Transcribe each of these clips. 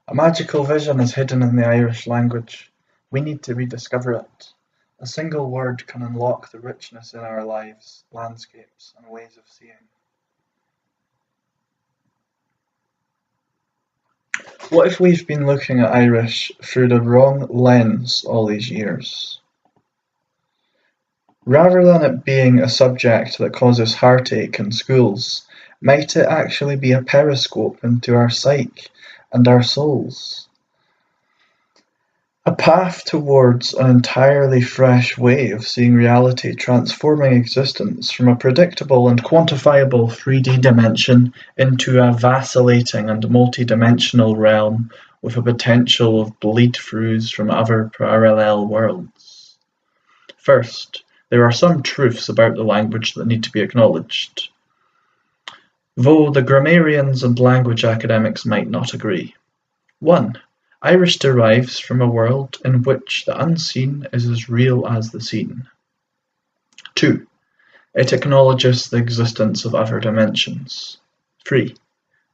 A magical vision is hidden in the Irish language. We need to rediscover it. A single word can unlock the richness in our lives, landscapes, and ways of seeing. What if we've been looking at Irish through the wrong lens all these years? Rather than it being a subject that causes heartache in schools, might it actually be a periscope into our psyche and our souls? A path towards an entirely fresh way of seeing reality, transforming existence from a predictable and quantifiable 3D dimension into a vacillating and multidimensional realm with a potential of bleed-throughs from other parallel worlds. First, there are some truths about the language that need to be acknowledged, though the grammarians and language academics might not agree. 1. Irish derives from a world in which the unseen is as real as the seen. 2. It acknowledges the existence of other dimensions. 3.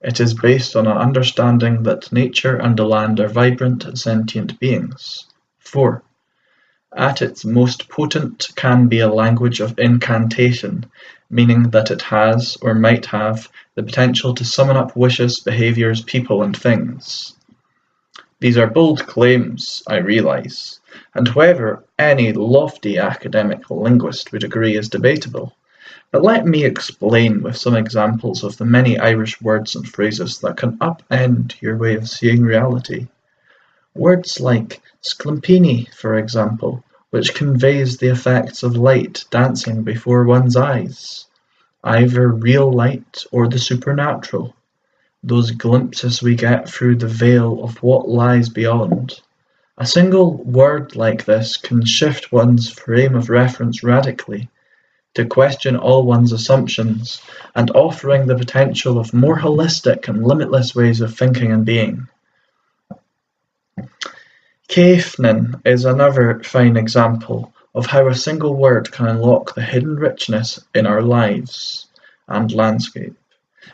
It is based on an understanding that nature and the land are vibrant, sentient beings. 4. At its most potent can be a language of incantation, meaning that it has, or might have, the potential to summon up wishes, behaviours, people and things. These are bold claims, I realise, and whether any lofty academic linguist would agree is debatable, but let me explain with some examples of the many Irish words and phrases that can upend your way of seeing reality. Words like sclampini, for example, which conveys the effects of light dancing before one's eyes, either real light or the supernatural. Those glimpses we get through the veil of what lies beyond. A single word like this can shift one's frame of reference radically, to question all one's assumptions, and offering the potential of more holistic and limitless ways of thinking and being. Caithnin is another fine example of how a single word can unlock the hidden richness in our lives and landscape.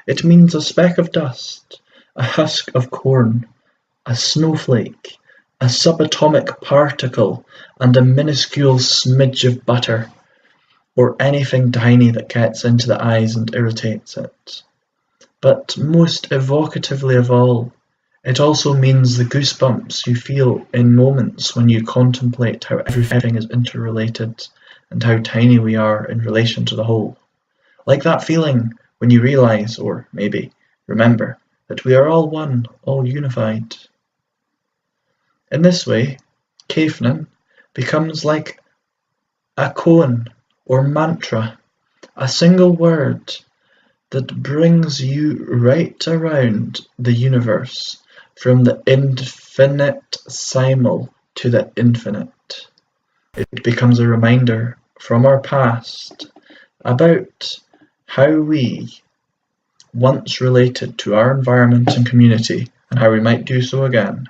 It means a speck of dust, a husk of corn, a snowflake, a subatomic particle, and a minuscule smidge of butter, or anything tiny that gets into the eyes and irritates it. But most evocatively of all, it also means the goosebumps you feel in moments when you contemplate how everything is interrelated and how tiny we are in relation to the whole. Like that feeling when you realise, or maybe remember, that we are all one, all unified. In this way, Caithnin becomes like a koan or mantra, a single word that brings you right around the universe, from the infinitesimal to the infinite. It becomes a reminder from our past about how we once related to our environment and community, and how we might do so again.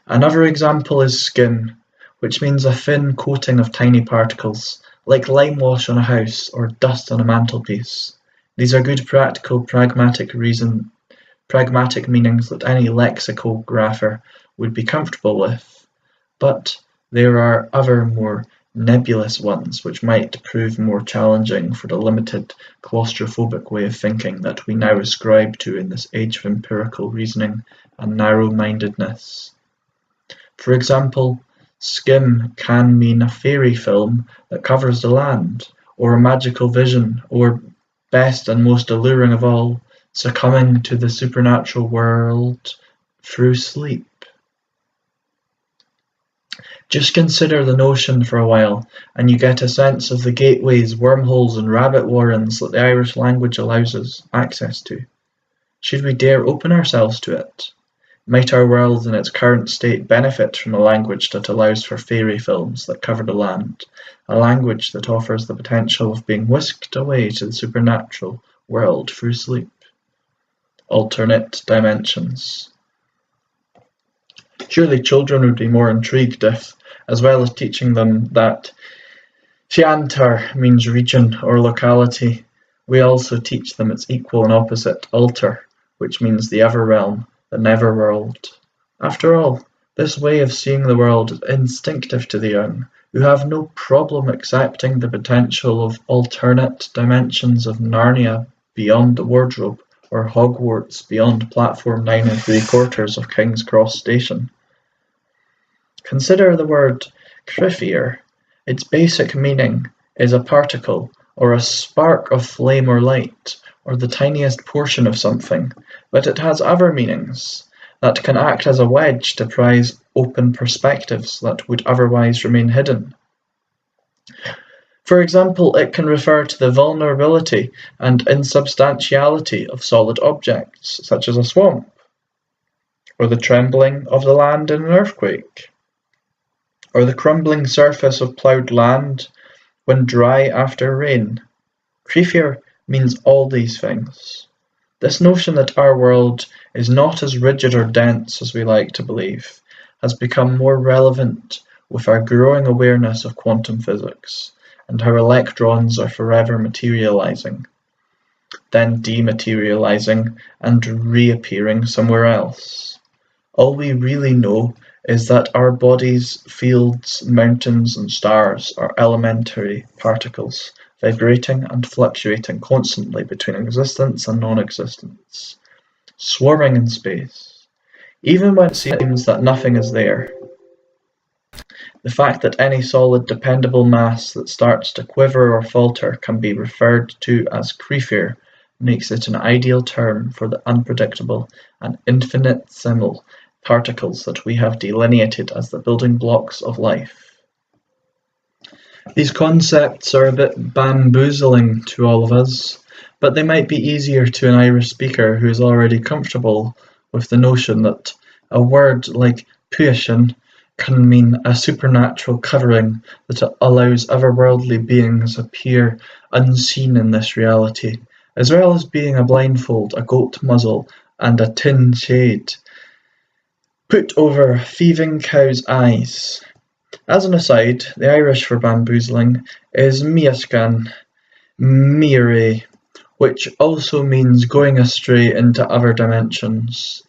Another example is skin, which means a thin coating of tiny particles, like lime wash on a house or dust on a mantelpiece. These are good practical, pragmatic meanings that any lexicographer would be comfortable with, but there are other more nebulous ones which might prove more challenging for the limited claustrophobic way of thinking that we now ascribe to in this age of empirical reasoning and narrow-mindedness. For example, skim can mean a fairy film that covers the land, or a magical vision, or, best and most alluring of all, succumbing to the supernatural world through sleep. Just consider the notion for a while, and you get a sense of the gateways, wormholes, and rabbit warrens that the Irish language allows us access to. Should we dare open ourselves to it? Might our world in its current state benefit from a language that allows for fairy films that cover the land, a language that offers the potential of being whisked away to the supernatural world through sleep? Alternate dimensions. Surely children would be more intrigued if, as well as teaching them that Seantar means region or locality, we also teach them its equal and opposite altar, which means the other realm, the never-world. After all, this way of seeing the world is instinctive to the young, who have no problem accepting the potential of alternate dimensions of Narnia beyond the wardrobe, or Hogwarts beyond platform 9 3/4 of King's Cross Station. Consider the word "crifier". Its basic meaning is a particle, or a spark of flame or light, or the tiniest portion of something, but it has other meanings that can act as a wedge to prise open perspectives that would otherwise remain hidden. For example, it can refer to the vulnerability and insubstantiality of solid objects, such as a swamp, or the trembling of the land in an earthquake, or the crumbling surface of ploughed land when dry after rain. Creepier means all these things. This notion that our world is not as rigid or dense as we like to believe has become more relevant with our growing awareness of quantum physics and how electrons are forever materializing, then dematerializing and reappearing somewhere else. All we really know is that our bodies, fields, mountains, and stars are elementary particles, vibrating and fluctuating constantly between existence and non-existence, swarming in space, even when it seems that nothing is there. The fact that any solid, dependable mass that starts to quiver or falter can be referred to as creepier makes it an ideal term for the unpredictable and infinitesimal particles that we have delineated as the building blocks of life. These concepts are a bit bamboozling to all of us, but they might be easier to an Irish speaker who is already comfortable with the notion that a word like "puishin" can mean a supernatural covering that allows otherworldly beings appear unseen in this reality, as well as being a blindfold, a goat muzzle, and a tin shade put over thieving cows' eyes. As an aside, the Irish for bamboozling is miascan, mire, which also means going astray into other dimensions.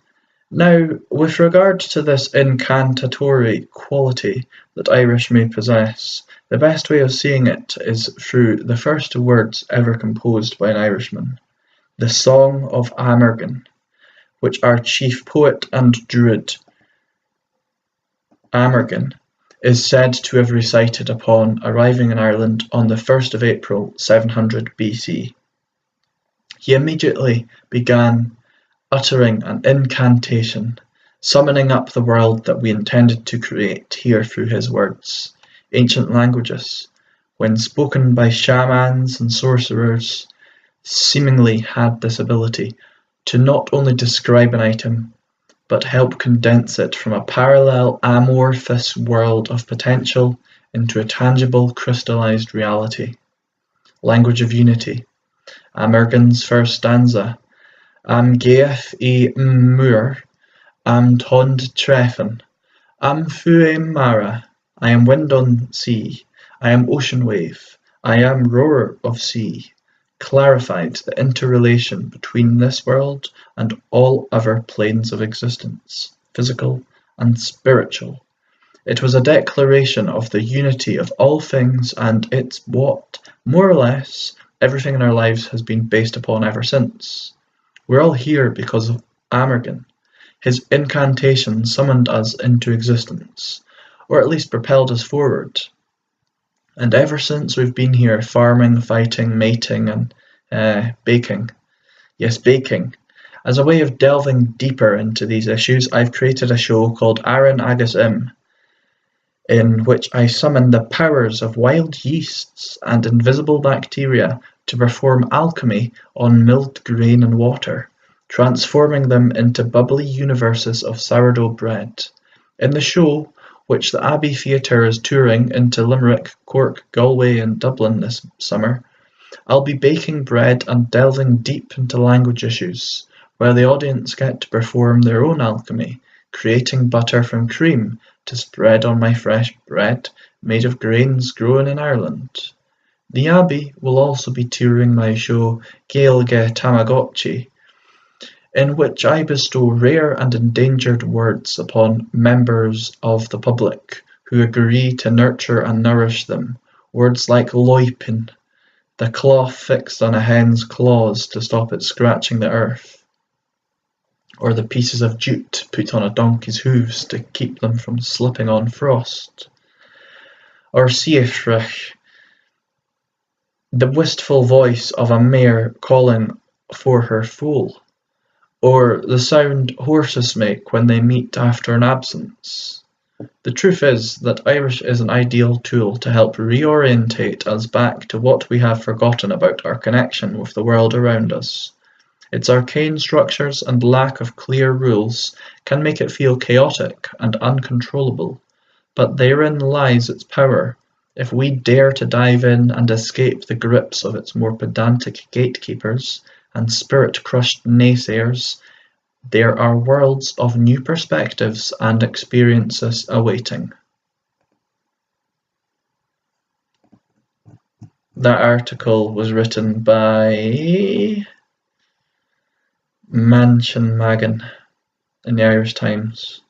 Now, with regard to this incantatory quality that Irish may possess, the best way of seeing it is through the first words ever composed by an Irishman, the Song of Amergin, which our chief poet and druid, Amergin, is said to have recited upon arriving in Ireland on the 1st of April 700 BC. He immediately began uttering an incantation, summoning up the world that we intended to create here through his words. Ancient languages, when spoken by shamans and sorcerers, seemingly had this ability to not only describe an item, but help condense it from a parallel amorphous world of potential into a tangible crystallized reality. Language of unity. Amergan's first stanza. Am geef I muur, am tond treffen, am fue mara, I am wind on sea, I am ocean wave, I am roar of sea, clarified the interrelation between this world and all other planes of existence, physical and spiritual. It was a declaration of the unity of all things, and it's what, more or less, everything in our lives has been based upon ever since. We're all here because of Amergin. His incantation summoned us into existence, or at least propelled us forward. And ever since we've been here farming, fighting, mating, and baking. Yes, baking. As a way of delving deeper into these issues, I've created a show called Aaron Agus Im, in which I summon the powers of wild yeasts and invisible bacteria to perform alchemy on milled grain and water, transforming them into bubbly universes of sourdough bread. In the show, which the Abbey Theatre is touring into Limerick, Cork, Galway and Dublin this summer, I'll be baking bread and delving deep into language issues, where the audience get to perform their own alchemy, creating butter from cream to spread on my fresh bread made of grains grown in Ireland. The Abbey will also be touring my show Gaeilge Tamagotchi in which I bestow rare and endangered words upon members of the public who agree to nurture and nourish them. Words like loipin, the cloth fixed on a hen's claws to stop it scratching the earth, or the pieces of jute put on a donkey's hooves to keep them from slipping on frost, or siefrich, the wistful voice of a mare calling for her foal, or the sound horses make when they meet after an absence. The truth is that Irish is an ideal tool to help reorientate us back to what we have forgotten about our connection with the world around us. Its arcane structures and lack of clear rules can make it feel chaotic and uncontrollable, but therein lies its power. If we dare to dive in and escape the grips of its more pedantic gatekeepers and spirit-crushed naysayers, there are worlds of new perspectives and experiences awaiting. That article was written by Mansion Magan in the Irish Times.